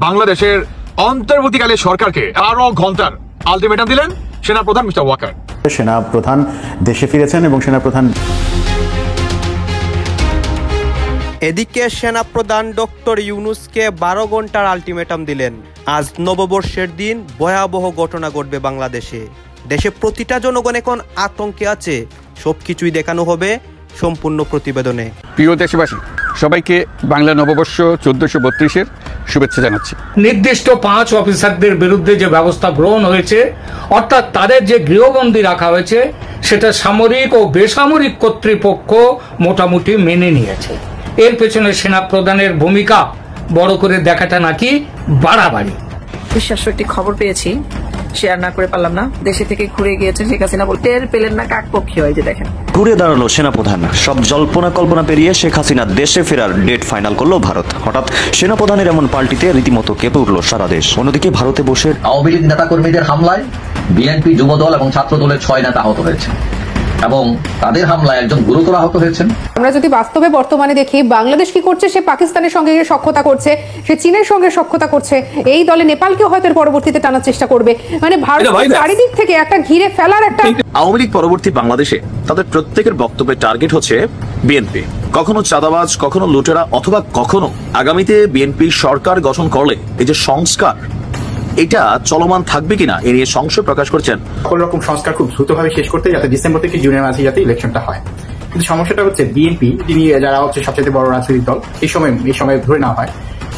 বাংলাদেশের অন্তর্বর্তীকালে সরকারকে আরো ঘন্টার আলটিমেটাম দিলেন সেনাপ্রধান মিস্টার ওয়াকার। সেনাপ্রধান দেশে ফিরেছেন এবং সেনাপ্রধান এদিকে সেনাপ্রধান ডক্টর ইউনূসকে 12 ঘন্টার আলটিমেটাম দিলেন। আজ নববর্ষের দিন ভয়াবহ ঘটনা ঘটবে বাংলাদেশে। দেশে প্রতিটা জনগণ এখন আতঙ্কে আছে। সবকিছুই দেখানো হবে সম্পূর্ণ প্রতিবেদনে। প্রিয় দেশবাসী, সবাইকে বাংলা নববর্ষ 1432-এর শুভেচ্ছা জানাচ্ছি। নির্দিষ্ট 5 অফিসারদের বিরুদ্ধে যে ব্যবস্থা গ্রহণ হয়েছে, অর্থাৎ তাদের যে গৃহবন্দী রাখা হয়েছে, সেটা সামরিক ও বেসামরিক কর্তৃপক্ষ মোটামুটি মেনে নিয়েছে। এর পেছনে সেনাপ্রধানের ভূমিকা বড় করে দেখাটা নাকি বাড়াবাড়ি। বিশ্বাস্য একটি খবর পেয়েছি, শেয়ার না করে পারলাম না। দেশে থেকে ঘুরে গিয়েছে শেখ হাসিনা, বলতে পেলেন না কাকপক্ষী হয় যে দেখেন। ঘুরে দাঁড়ালো সেনাপ্রধান। সব জল্পনা কল্পনা পেরিয়ে শেখ হাসিনা দেশে ফেরার ডেট ফাইনাল করলো ভারত। হঠাৎ সেনাপ্রধানের এমন পাল্টিতে রীতিমতো কেঁপে উঠল সারা দেশ। অন্যদিকে ভারতে বসে আওয়ামী লীগ নেতাকর্মীদের হামলায় বিএনপি, যুবদল এবং ছাত্র দলের 6 নেতা আহত হয়েছে এবং তাদের হামলায় একজন গুরুতর আহত হয়েছেন। আমরা যদি বাস্তবে বর্তমানে দেখি, বাংলাদেশ কি করছে, সে পাকিস্তানের সঙ্গে সখ্যতা করছে, সে চীনের সঙ্গে সখ্যতা করছে, এই দলে নেপালকেও হয়তো পরবর্তীতে টানার চেষ্টা করবে। মানে ভারত চারিদিক থেকে একটা ঘিরে ফেলার একটা। আওয়ামী লীগ পরবর্তী বাংলাদেশে তাদের প্রত্যেকের বক্তব্যের টার্গেট হচ্ছে বিএনপি। কখনো চাঁদাবাজ, কখনো লুটেরা, অথবা কখনো আগামীতে বিএনপি সরকার গঠন করলে এই যে সংস্কার, এটা চলমান থাকবে কিনা এ নিয়ে সংশয় প্রকাশ করছেন। সকল রকম সংস্কার খুব দ্রুতভাবে শেষ করতে, যাতে ডিসেম্বর থেকে জুনের মাঝে যাতে ইলেকশনটা হয়। কিন্তু সমস্যাটা হচ্ছে বিএনপি, যিনি যারা হচ্ছে সবচেয়ে বড় রাজনৈতিক দল এই সময় ধরে নেওয়া হয়,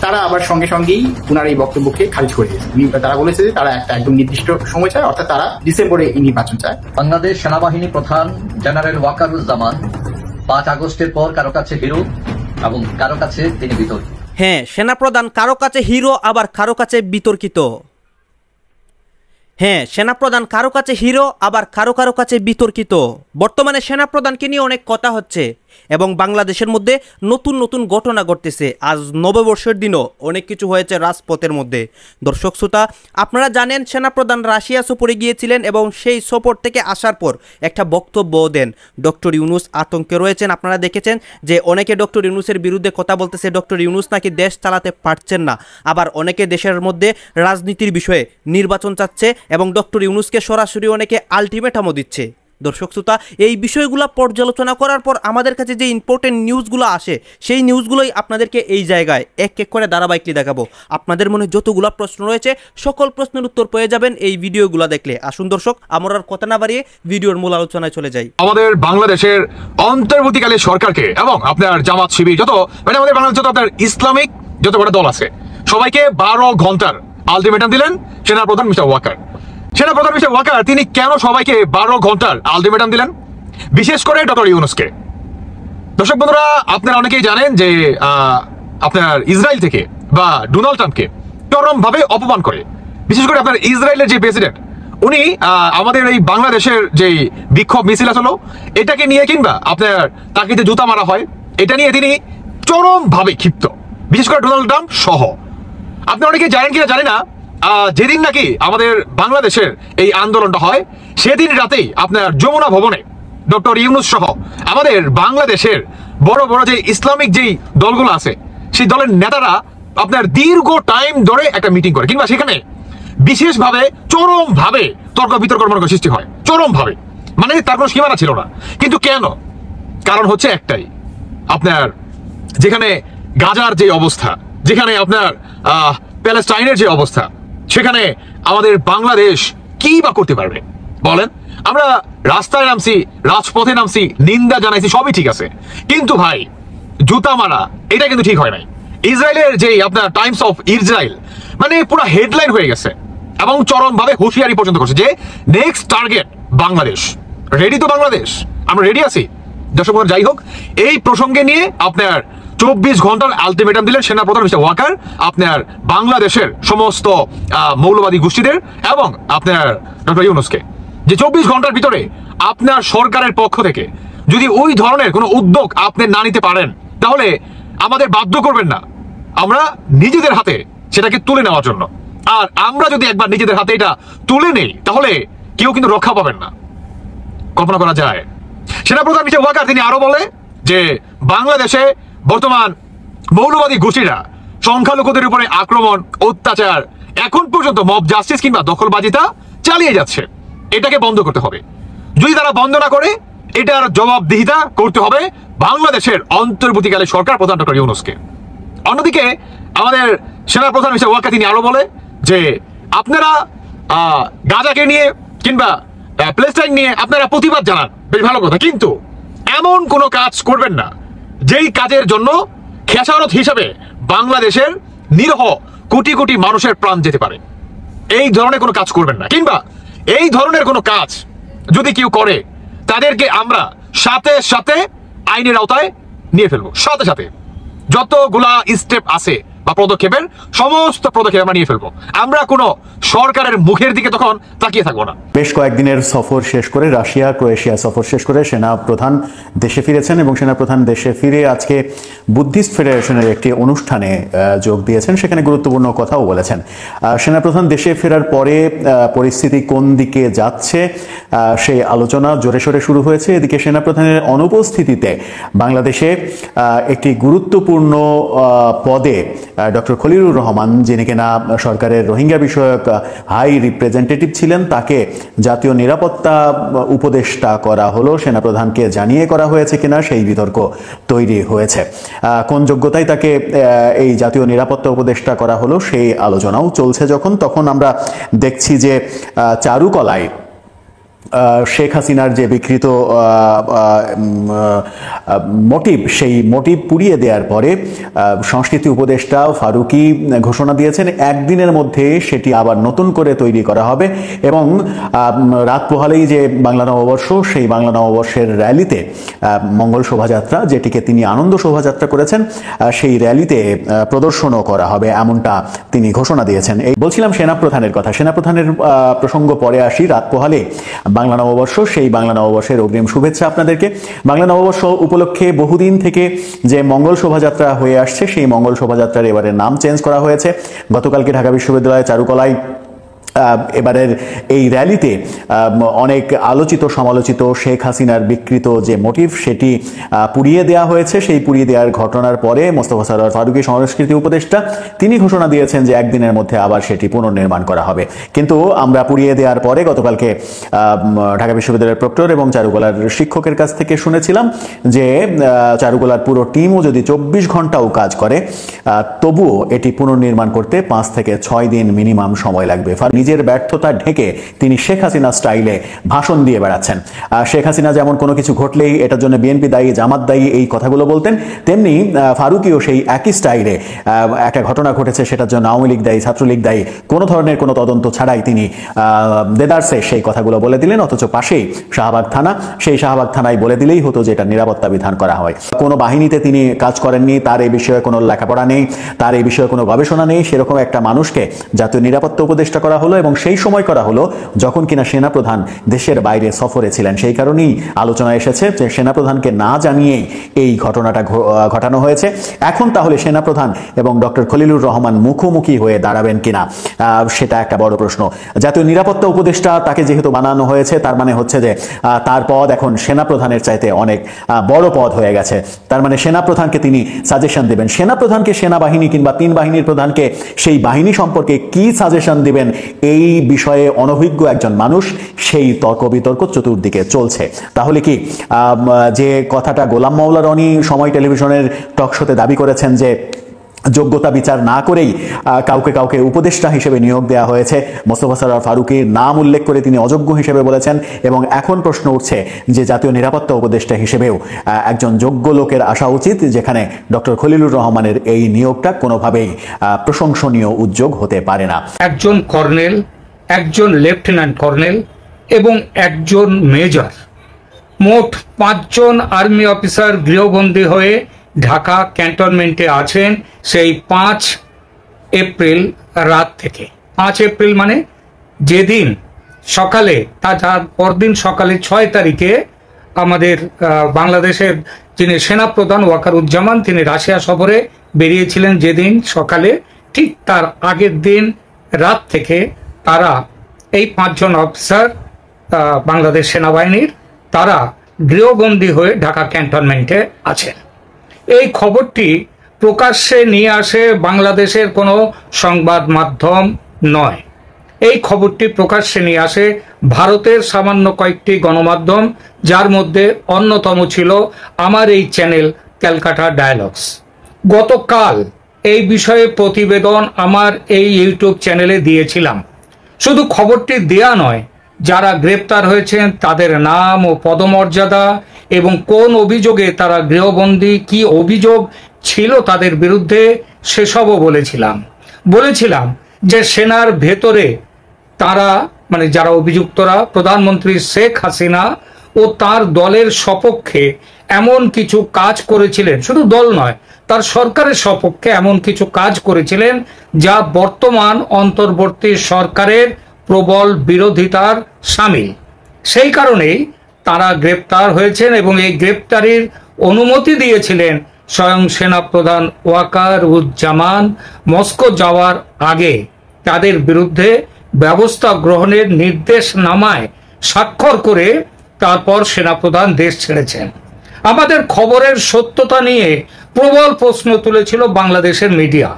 তারা আবার সঙ্গে সঙ্গেই উনার এই বক্তব্যকে খারিজ করে দিয়েছে। তারা বলেছে যে তারা একটা একদম নির্দিষ্ট সময় চায়, অর্থাৎ তারা ডিসেম্বরে নির্বাচন চায়। বাংলাদেশ সেনাবাহিনী প্রধান জেনারেল ওয়াকারুজ্জামান 5 আগস্টের পর কারো কাছে হিরো এবং কারো কাছে তিনি বিতর্কিত। হ্যাঁ, সেনাপ্রধান কারো কাছে হিরো, আবার কারো কাছে বিতর্কিত। হ্যাঁ, সেনাপ্রধান কারো কাছে হিরো, আবার কারো কাছে বিতর্কিত। বর্তমানে সেনাপ্রধানকে নিয়ে অনেক কথা হচ্ছে এবং বাংলাদেশের মধ্যে নতুন নতুন ঘটনা ঘটতেছে। আজ নববর্ষের দিনও অনেক কিছু হয়েছে রাজপথের মধ্যে। দর্শক শ্রোতা, আপনারা জানেন সেনাপ্রধান রাশিয়া সফরে গিয়েছিলেন এবং সেই সফর থেকে আসার পর একটা বক্তব্য দেন। ডক্টর ইউনূস আতঙ্কে রয়েছেন। আপনারা দেখেছেন যে অনেকে ডক্টর ইউনূসের বিরুদ্ধে কথা বলতেছে, ডক্টর ইউনূস নাকি দেশ চালাতে পারছেন না। আবার অনেকে দেশের মধ্যে রাজনীতির বিষয়ে নির্বাচন চাচ্ছে এবং ডক্টর ইউনূসকে সরাসরি অনেকে আলটিমেটামও দিচ্ছে। দর্শক শ্রোতা, এই বিষয়গুলো পর্যালোচনা করার পর আমাদের কাছে যে ইম্পর্টেন্ট নিউজগুলো আসে, সেই নিউজগুলোই আপনাদেরকে এই জায়গায় এক এক করে ধারাবাহিকলি দেখাবো। আপনাদের মনে যতগুলো প্রশ্ন রয়েছে সকল প্রশ্নের উত্তর পেয়ে যাবেন এই ভিডিওগুলো দেখলে। আসুন দর্শক, আমরা আর কথা না বাড়িয়ে ভিডিওর মূল আলোচনায় চলে যাই। আমাদের বাংলাদেশের অন্তর্বর্তীকালে সরকারকে এবং আপনার জামাত শিবির, যত মানে আমাদের বাংলাদেশ যত আপনার ইসলামিক যত বড় দল আছে, সবাইকে 12 ঘন্টার আলটিমেটাম দিলেন সেনাপ্রধান মিস্টার ওয়াকার। সেনাপ্রধান মিস্টার ওয়াকার তিনি কেন সবাইকে 12 ঘন্টার আলটিমেটাম দিলেন, বিশেষ করে ডক্টর ইউনূসকে? দর্শক বন্ধুরা, আপনারা অনেকেই জানেন যে আপনার ইসরায়েল থেকে বা ডোনাল্ড ট্রাম্পকে চরমভাবে অপমান করে। বিশেষ করে আপনার ইসরায়েলের যে প্রেসিডেন্ট, উনি আমাদের এই বাংলাদেশের যে বিক্ষোভ মিছিল আসলো এটাকে নিয়ে, কিংবা আপনার তাকে যে জুতা মারা হয়, এটা নিয়ে তিনি চরমভাবে ক্ষিপ্ত, বিশেষ করে ডোনাল্ড ট্রাম্প সহ। আপনি অনেকে জানেন কিনা জানি না, যেদিন নাকি আমাদের বাংলাদেশের এই আন্দোলনটা হয়, সেদিন রাতেই আপনার যমুনা ভবনে ডক্টর ইউনূস সহ আমাদের বাংলাদেশের বড় বড় যে ইসলামিক যেই দলগুলো আছে, সেই দলের নেতারা আপনার দীর্ঘ টাইম ধরে একটা মিটিং করে, কিংবা সেখানে বিশেষভাবে চরমভাবে তর্ক বিতর্ক সৃষ্টি হয়, চরমভাবে, মানে তার কোনো সীমানা ছিল না। কিন্তু কেন? কারণ হচ্ছে একটাই, আপনার যেখানে গাজার যে অবস্থা, যেখানে আপনার প্যালেস্টাইনের যে অবস্থা, সেখানে আমাদের বাংলাদেশ কি বা করতে পারবে বলেন? আমরা রাস্তায় নামছি, রাজপথে নামছি, নিন্দা জানাইছি, সবই ঠিক আছে, কিন্তু ভাই জুতা মারা এটা কিন্তু ঠিক হয় নাই। ইসরায়েলের যে আপনার টাইমস অফ ইসরায়েল মানে পুরো হেডলাইন হয়ে গেছে এবং চরমভাবে হুঁশিয়ারি পর্যন্ত করছে যে নেক্সট টার্গেট বাংলাদেশ। রেডি তো বাংলাদেশ? আমরা রেডি আছি দর্শক। যাই হোক, এই প্রসঙ্গে নিয়ে আপনার 24 ঘন্টার আলটিমেটাম দিলেন সেনাপ্রধান মিস্টার ওয়াকার আপনার বাংলাদেশের সমস্ত মৌলবাদী গোষ্ঠীদের এবং আপনার ডক্টর ইউনূসকে, যে 24 ঘন্টার ভিতরে আপনার সরকারের পক্ষ থেকে যদি ওই ধরনের কোনো উদ্যোগ আপনি না নিতে পারেন, তাহলে আমাদের বাধ্য করবেন না আমরা নিজেদের হাতে সেটাকে তুলে নেওয়ার জন্য। আর আমরা যদি একবার নিজেদের হাতে এটা তুলে নেই, তাহলে কেউ কিন্তু রক্ষা পাবেন না। কল্পনা করা যায়। সেনাপ্রধান মিস্টার ওয়াকার তিনি আরো বলে যে বাংলাদেশে বর্তমান মৌলবাদী গোষ্ঠীরা সংখ্যালঘুদের উপরে আক্রমণ, অত্যাচার, এখন পর্যন্ত মব জাস্টিস কিংবা দখলবাজিতা চালিয়ে যাচ্ছে। এটাকে বন্ধ করতে হবে। যদি তারা বন্ধ না করে, এটার জবাবদিহিতা করতে হবে বাংলাদেশের অন্তর্বর্তীকালে সরকার প্রধান ডক্টর ইউনূসকে। অন্যদিকে আমাদের সেনাপ্রধান মিস্টার ওয়াকার তিনি আরো বলে যে আপনারা গাজাকে নিয়ে কিংবা প্যালেস্টাইন নিয়ে আপনারা প্রতিবাদ জানান, বেশ ভালো কথা, কিন্তু এমন কোনো কাজ করবেন না যেই কাজের জন্য খেসারত হিসাবে বাংলাদেশের নিরহ কোটি কোটি মানুষের প্রাণ যেতে পারে। এই ধরনের কোনো কাজ করবেন না, কিংবা এই ধরনের কোনো কাজ যদি কেউ করে তাদেরকে আমরা সাথে সাথে আইনের আওতায় নিয়ে ফেলবো। সাথে সাথে যতগুলা স্টেপ আছে বা পদক্ষেপের সমস্ত পদক্ষেপ আমরা নিয়ে ফেলবো। আমরা কোনো সরকারের মুখের দিকে তখন তাকিয়ে থাকবো না। বেশ কয়েকদিনের সফর শেষ করে, রাশিয়া ক্রোয়েশিয়া সফর শেষ করে সেনা প্রধান দেশে ফিরেছেন এবং সেনা প্রধান দেশে ফিরে আজকে বুদ্ধিস্ট ফেডারেশনের একটি অনুষ্ঠানে যোগ দিয়েছেন। সেখানে গুরুত্বপূর্ণ কথাও বলেছেন। সেনা প্রধান দেশে ফেরার পরে পরিস্থিতি কোন দিকে যাচ্ছে সেই আলোচনা জোরে সোরে শুরু হয়েছে। এদিকে সেনা প্রধানের অনুপস্থিতিতে বাংলাদেশে একটি গুরুত্বপূর্ণ পদে ডক্টর খলিলুর রহমান, যিনি কিনা সরকারের রোহিঙ্গা বিষয়ক হাই রিপ্রেজেন্টেটিভ ছিলেন, তাকে জাতীয় নিরাপত্তা উপদেষ্টা করা হলো। সেনাপ্রধানকে জানিয়ে করা হয়েছে কিনা সেই বিতর্ক তৈরি হয়েছে। কোন যোগ্যতায় তাকে এই জাতীয় নিরাপত্তা উপদেষ্টা করা হলো সেই আলোচনাও চলছে। তখন আমরা দেখছি যে চারুকলায় শেখ হাসিনার যে বিকৃত মোটিভ, সেই মোটিভ পুড়িয়ে দেওয়ার পরে সংস্কৃতি উপদেষ্টা ফারুকী ঘোষণা দিয়েছেন একদিনের মধ্যে সেটি আবার নতুন করে তৈরি করা হবে এবং রাত পোহালেই যে বাংলা নববর্ষ, সেই বাংলা নববর্ষের র্যালিতে মঙ্গল শোভাযাত্রা, যেটিকে তিনি আনন্দ শোভাযাত্রা করেছেন, সেই র্যালিতে প্রদর্শনও করা হবে, এমনটা তিনি ঘোষণা দিয়েছেন। এই বলছিলাম সেনাপ্রধানের কথা। সেনাপ্রধানের প্রসঙ্গ পরে আসি। রাত পোহালে বাংলা নববর্ষ, সেই বাংলা নববর্ষের অগ্রিম শুভেচ্ছা আপনাদেরকে। বাংলা নববর্ষ উপলক্ষে বহুদিন থেকে যে মঙ্গল শোভাযাত্রা হয়ে আসছে, সেই মঙ্গল শোভাযাত্রার এবারে নাম চেঞ্জ করা হয়েছে। গতকালকে ঢাকা বিশ্ববিদ্যালয়ের চারুকলায় এবারের এই র্যালিতে অনেক আলোচিত সমালোচিত শেখ হাসিনার বিকৃত যে মোটিভ, সেটি পুড়িয়ে দেওয়া হয়েছে। সেই পুড়িয়ে দেওয়ার ঘটনার পরে মোস্তফা সরোয়ার ফারুকী সংস্কৃতি উপদেষ্টা তিনি ঘোষণা দিয়েছেন যে একদিনের মধ্যে আবার সেটি পুনর্নির্মাণ করা হবে। কিন্তু আমরা পুড়িয়ে দেওয়ার পরে গতকালকে ঢাকা বিশ্ববিদ্যালয়ের প্রক্টর এবং চারুকলার শিক্ষকের কাছ থেকে শুনেছিলাম যে চারুকলার পুরো টিমও যদি 24 ঘন্টাও কাজ করে তবুও এটি পুনর্নির্মাণ করতে 5 থেকে 6 দিন মিনিমাম সময় লাগবে। নিজের ব্যর্থতা ঢেকে তিনি শেখ হাসিনা স্টাইলে ভাষণ দিয়ে বেড়াচ্ছেন। শেখ হাসিনা যেমন কোনো কিছু ঘটলেই এটার জন্য বিএনপি দায়ী, জামাত দায়ী, এই কথাগুলো বলতেন, তেমনি ফারুকীও সেই একই স্টাইলে একটা ঘটনা ঘটেছে সেটার জন্য আওয়ামী লীগ দায়ী, ছাত্রলীগ দায়ী, কোনো ধরনের কোনো তদন্ত ছাড়াই তিনি দেদারসে সেই কথাগুলো বলে দিলেন। অথচ পাশেই শাহবাগ থানা, সেই শাহবাগ থানায় বলে দিলেই হতো যে এটা নিরাপত্তা বিধান করা হয়। কোনো বাহিনীতে তিনি কাজ করেননি, তার এই বিষয়ে কোনো লেখাপড়া নেই, তার এই বিষয়ে কোনো গবেষণা নেই, সেরকম একটা মানুষকে জাতীয় নিরাপত্তা উপদেষ্টা করা হলো এবং সেই সময় করা হলো যখন কিনা সেনাপ্রধান দেশের বাইরে সফরে ছিলেন। সেই কারণেই আলোচনা এসেছে যে সেনাপ্রধানকে না জানিয়েই এই ঘটনাটা ঘটানো হয়েছে। এখন তাহলে সেনাপ্রধান এবং ডক্টর খলিলুর রহমান মুখোমুখি হয়ে দাঁড়াবেন কিনা, সেটা একটা বড় প্রশ্ন। জাতীয় নিরাপত্তা উপদেষ্টা তাকে যেহেতু বানানো হয়েছে, তার মানে হচ্ছে যে তার পদ এখন সেনাপ্রধানের চাইতে অনেক বড় পদ হয়ে গেছে। তার মানে সেনাপ্রধানকে তিনি সাজেশন দেবেন। সেনাপ্রধানকে সেনাবাহিনী কিংবা 3 বাহিনীর প্রধানকে সেই বাহিনী সম্পর্কে কি সাজেশন দিবেন, এই বিষয়ে অনভিজ্ঞ একজন মানুষ, সেই তর্ক বিতর্ক চতুর্দিকে চলছে। তাহলে কি যে কথাটা গোলাম মাওলা রনি সময় টেলিভিশনের টক শোতে দাবি করেছেন যে যোগ্যতা বিচার না করেই কাউকে কাউকে উপদেষ্টা হিসেবে নিয়োগ দেওয়া হয়েছে, মোস্তফা সরোয়ার ফারুকীর নাম উল্লেখ করে তিনি অযোগ্য হিসেবে বলেছেন, এবং এখন প্রশ্ন উঠছে যে জাতীয় নিরাপত্তা উপদেষ্টা হিসেবেও একজন যোগ্য লোকের আসা উচিত, যেখানে ডক্টর খলিলুর রহমানের এই নিয়োগটা কোনোভাবেই প্রশংসনীয় উদ্যোগ হতে পারে না। একজন কর্নেল, একজন লেফটেন্যান্ট কর্নেল এবং একজন মেজর, মোট 5 জন আর্মি অফিসার গৃহবন্দী হয়ে ঢাকা ক্যান্টনমেন্টে আছেন সেই 5 এপ্রিল রাত থেকে। 5 এপ্রিল মানে যেদিন সকালে, তার পরদিন সকালে 6 তারিখে আমাদের বাংলাদেশের যিনি সেনাপ্রধান ওয়াকারুজ্জামান তিনি রাশিয়া সফরে বেরিয়েছিলেন, যেদিন সকালে ঠিক তার আগের দিন রাত থেকে তারা এই 5 জন অফিসার বাংলাদেশ সেনাবাহিনীর তারা গৃহবন্দী হয়ে ঢাকা ক্যান্টনমেন্টে আছেন। এই খবরটি প্রকাশ্যে নিয়ে আসে বাংলাদেশের কোনো সংবাদ মাধ্যম নয়। এই খবরটি প্রকাশ্যে নিয়ে আসে ভারতের সামান্য কয়েকটি গণমাধ্যম, যার মধ্যে অন্যতম ছিল আমার এই চ্যানেল ক্যালকাটা ডায়ালগস। গতকাল এই বিষয়ে প্রতিবেদন আমার এই ইউটিউব চ্যানেলে দিয়েছিলাম। শুধু খবরটি দেয়া নয়, যারা গ্রেপ্তার হয়েছেন তাদের নাম ও পদমর্যাদা এবং কোন অভিযোগে তারা গৃহবন্দী, কি অভিযোগ ছিল তাদের বিরুদ্ধে সেসবও বলেছিলাম যে সেনার ভেতরে তারা মানে যারা অভিযুক্তরা প্রধানমন্ত্রী শেখ হাসিনা ও তার দলের সপক্ষে এমন কিছু কাজ করেছিলেন, শুধু দল নয় তার সরকারের সপক্ষে এমন কিছু কাজ করেছিলেন যা বর্তমান অন্তর্বর্তী সরকারের প্রবল বিরোধিতার শামিল। সেই কারণেই তারা গ্রেপ্তার হয়েছেন এবং এই গ্রেপ্তারির অনুমতি দিয়েছিলেন স্বয়ং সেনাপ্রধান ওয়াকার উজ্জামান। মস্কো যাওয়ার আগে তাদের বিরুদ্ধে ব্যবস্থা গ্রহণের নির্দেশনামায় স্বাক্ষর করে তারপর সেনাপ্রধান দেশ ছেড়েছেন। আমাদের খবরের সত্যতা নিয়ে প্রবল প্রশ্ন তুলেছিল বাংলাদেশের মিডিয়া।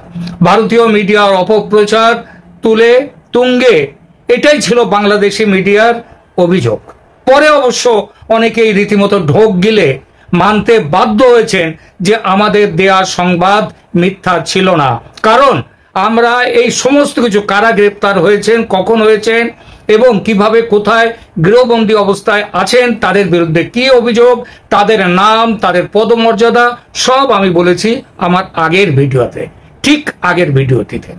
ভারতীয় মিডিয়ার অপপ্রচার তুঙ্গে এটাই ছিল বাংলাদেশি মিডিয়ার অভিযোগ। পরে অবশ্য অনেকেই রীতিমতো ঢোক গিলে মানতে বাধ্য হয়েছেন যে আমাদের দেয়া সংবাদ মিথ্যা ছিল না, কারণ আমরা এই সমস্ত কিছু, কারা গ্রেপ্তার হয়েছেন, কখন হয়েছেন এবং কিভাবে কোথায় গৃহবন্দী অবস্থায় আছেন, তাদের বিরুদ্ধে কি অভিযোগ, তাদের নাম, তাদের পদমর্যাদা সব আমি বলেছি আমার আগের ভিডিওতে, ঠিক আগের ভিডিওটিতে।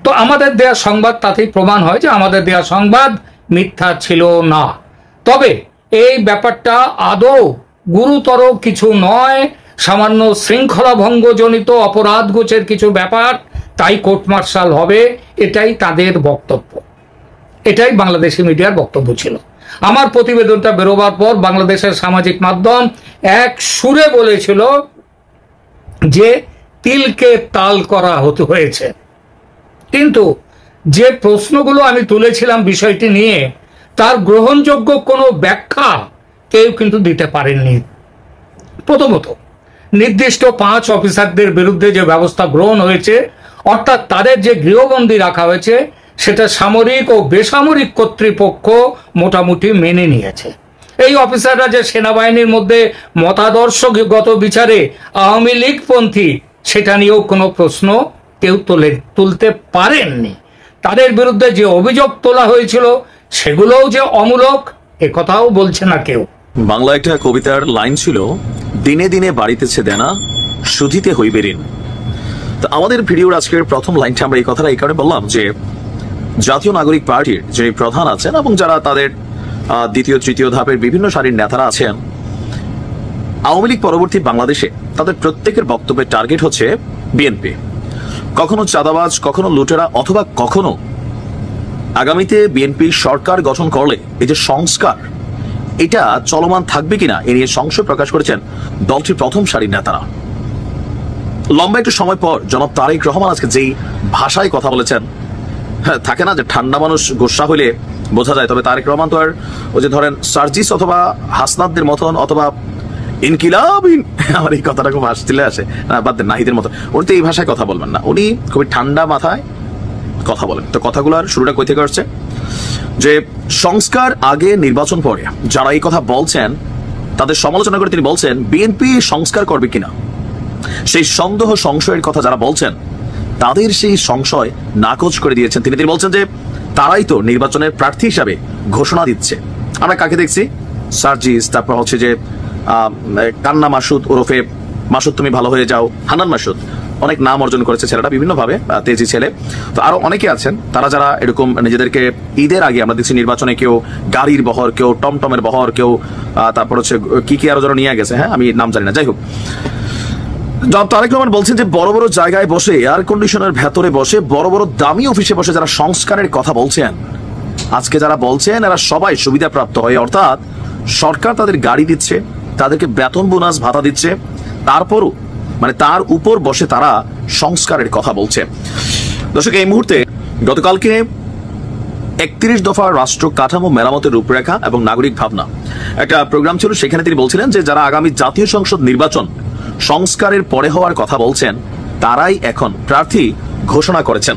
তো আমাদের দেয়া সংবাদ তাতেই প্রমাণ হয় যে আমাদের দেয়া সংবাদ মিথ্যা ছিল না। তবে এই ব্যাপারটা আদৌ গুরুতর কিছু নয়, সামান্য শৃঙ্খলা ভঙ্গজনিত অপরাধগোচের কিছু ব্যাপার, তাই কোর্ট মার্শাল হবে, এটাই তাদের বক্তব্য, এটাই বাংলাদেশি মিডিয়ার বক্তব্য ছিল। আমার প্রতিবেদনটা বেরোবার পর বাংলাদেশের সামাজিক মাধ্যম এক সুরে বলেছিল যে তিলকে তাল করা হয়েছে। কিন্তু যে প্রশ্নগুলো আমি তুলেছিলাম বিষয়টি নিয়ে, তার গ্রহণযোগ্য কোনো ব্যাখ্যা কেউ কিন্তু দিতে পারেননি। প্রথমত, নির্দিষ্ট 5 অফিসারদের বিরুদ্ধে যে ব্যবস্থা গ্রহণ হয়েছে, অর্থাৎ তাদের যে গৃহবন্দী রাখা হয়েছে, সেটা সামরিক ও বেসামরিক কর্তৃপক্ষ মোটামুটি মেনে নিয়েছে। এই অফিসাররা যে সেনাবাহিনীর মধ্যে মতাদর্শগত বিচারে আওয়ামী লীগপন্থী, সেটা নিয়েও কোনো প্রশ্ন কেউ তুলতে পারেননি। তাদের বিরুদ্ধে যে অভিযোগ তোলা হয়েছিল সেগুলোও যে অমূলক, একথাও বলছে না কেউ। বাংলা একটা কবিতার লাইন ছিল, দিনে দিনে বাড়িতেছে দেনা, শুধিতে হইবে ঋণ। তো আমাদের ভিডিওর আজকের প্রথম লাইনটা আমরা এই কথাটা এই কারণে বললাম যে জাতীয় নাগরিক পার্টির যিনি প্রধান আছেন এবং যারা তাদের দ্বিতীয় তৃতীয় ধাপের বিভিন্ন সারির নেতারা আছেন, আওয়ামী লীগ পরবর্তী বাংলাদেশে তাদের প্রত্যেকের বক্তব্যের টার্গেট হচ্ছে বিএনপি। কখনো চাঁদাবাজ, কখনো লুটেরা, অথবা কখনো আগামীতে বিএনপি সরকার গঠন করলে এই যে সংস্কার, এটা চলমান থাকবে কিনা এ নিয়ে সংশয় প্রকাশ করেছেন দলটির প্রথম সারির নেতারা। লম্বা একটু সময় পর জনাব তারেক রহমান আজকে যেই ভাষায় কথা বলেছেন, হ্যাঁ, থাকে না যে ঠান্ডা মানুষ গোসা হইলে বোঝা যায়, তবে তারেক রহমান তো আর ওই যে ধরেন সার্জিস অথবা হাসনাদদের মতন অথবা ইনকিলাবিন, আমার এই কথাটা খুব হাসতে আসে, বাদ দেন, নাহিদের মতো, উনি তো এই ভাষায় কথা বলবেন না, উনি খুবই ঠান্ডা মাথায় কথা বলেন। তো কথাগুলোর শুরুটা কই থেকে আসছে যে সংস্কার আগে নির্বাচন পরে যারা এই কথা বলছেন তাদের সমালোচনা করে তিনি বলছেন বিএনপি সংস্কার করবে কিনা, সেই সন্দেহ সংশয়ের কথা যারা বলছেন তাদের সেই সংশয় নাকচ করে দিয়েছেন তিনি। তিনি বলছেন যে তারাই তো নির্বাচনের প্রার্থী হিসাবে ঘোষণা দিচ্ছে। আমরা কাকে দেখছি? সার্জিস, তারপর হচ্ছে যে কান্না মাসুদ ওরফে মাসুদ তুমি ভালো হয়ে যাও, হান্নান মাসুদ, অনেক নাম অর্জন করেছে ছেলেটা, বিভিন্নভাবে তেজি ছেলে। তো আরো অনেকে আছেন তারা যারা এরকম নিজেদেরকে ঈদের আগে আমরা দেখছি নির্বাচনে কেউ গাড়ির বহর, কেউ টমটমের বহর, কেউ তারপর হচ্ছে কি আরো যারা নিয়ে গেছে, হ্যাঁ আমি নাম জানি না, যাই হোক। তারেক রহমান বলছেন যে বড় বড় জায়গায় বসে, এয়ার কন্ডিশনের ভেতরে বসে, বড় বড় দামি অফিসে বসে যারা সংস্কারের কথা বলছেন, আজকে যারা বলছেন এরা সবাই সুবিধাপ্রাপ্ত হয়, অর্থাৎ সরকার তাদের গাড়ি দিচ্ছে, তাদেরকে বেতন বোনাস ভাতা দিচ্ছে, তারপরও মানে তার উপর বসে তারা সংস্কারের কথা বলছে। দর্শক, এই মুহূর্তে গতকালকে 31 দফা রাষ্ট্র কাঠামো মেরামতের রূপরেখা এবং নাগরিক ভাবনা একটা প্রোগ্রাম ছিল, সেখানে তিনি বলছিলেন যে যারা আগামী জাতীয় সংসদ নির্বাচন সংস্কারের পরে হওয়ার কথা বলছেন তারাই এখন প্রার্থী ঘোষণা করেছেন।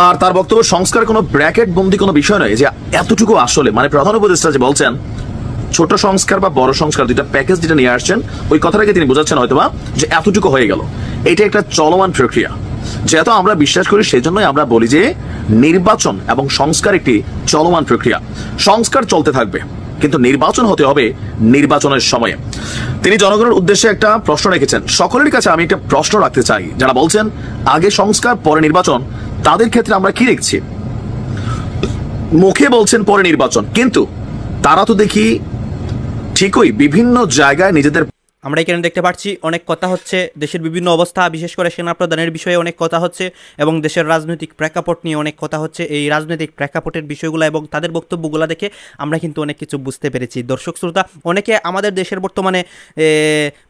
আর তার বক্তব্য সংস্কার কোনো ব্র্যাকেট বন্দি কোনো বিষয় নয়, যে এতটুকু আসলে মানে প্রধান উপদেষ্টা যে বলছেন ছোট সংস্কার বা বড় সংস্কার দুইটা প্যাকেজ যেটা নিয়ে আসছেন, ওই কথাটাকে তিনি বোঝাচ্ছেন হয়তোবা যে এতটুকু হয়ে গেল। এটা একটা চলমান প্রক্রিয়া, যেহেতু আমরা বিশ্বাস করি সেই জন্যই আমরা বলি যে নির্বাচন এবং সংস্কার একটি চলমান প্রক্রিয়া। সংস্কার চলতে থাকবে, কিন্তু নির্বাচন হতে হবে নির্বাচনের সময়ে। তিনি জনগণের উদ্দেশ্যে একটা প্রশ্ন রেখেছেন। সকলের কাছে আমি একটা প্রশ্ন রাখতে চাই, যারা বলছেন আগে সংস্কার পরে নির্বাচন, তাদের ক্ষেত্রে আমরা কি দেখছি? মুখে বলছেন পরে নির্বাচন, কিন্তু তারা তো দেখি ঠিকই বিভিন্ন জায়গায় নিজেদের আমরা এখানে দেখতে পাচ্ছি অনেক কথা হচ্ছে, দেশের বিভিন্ন অবস্থা, বিশেষ করে সেনাপ্রধানের বিষয়ে অনেক কথা হচ্ছে এবং দেশের রাজনৈতিক প্রেক্ষাপট নিয়ে অনেক কথা হচ্ছে। এই রাজনৈতিক প্রেক্ষাপটের বিষয়গুলো এবং তাদের বক্তব্যগুলো দেখে আমরা কিন্তু অনেক কিছু বুঝতে পেরেছি। দর্শক শ্রোতা, অনেকে আমাদের দেশের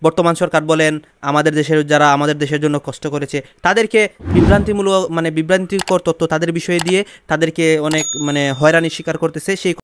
বর্তমান সরকার বলেন, আমাদের দেশের যারা আমাদের দেশের জন্য কষ্ট করেছে তাদেরকে বিভ্রান্তিকর তথ্য তাদের বিষয়ে দিয়ে তাদেরকে অনেক হয়রানির শিকার করতেছে। সেই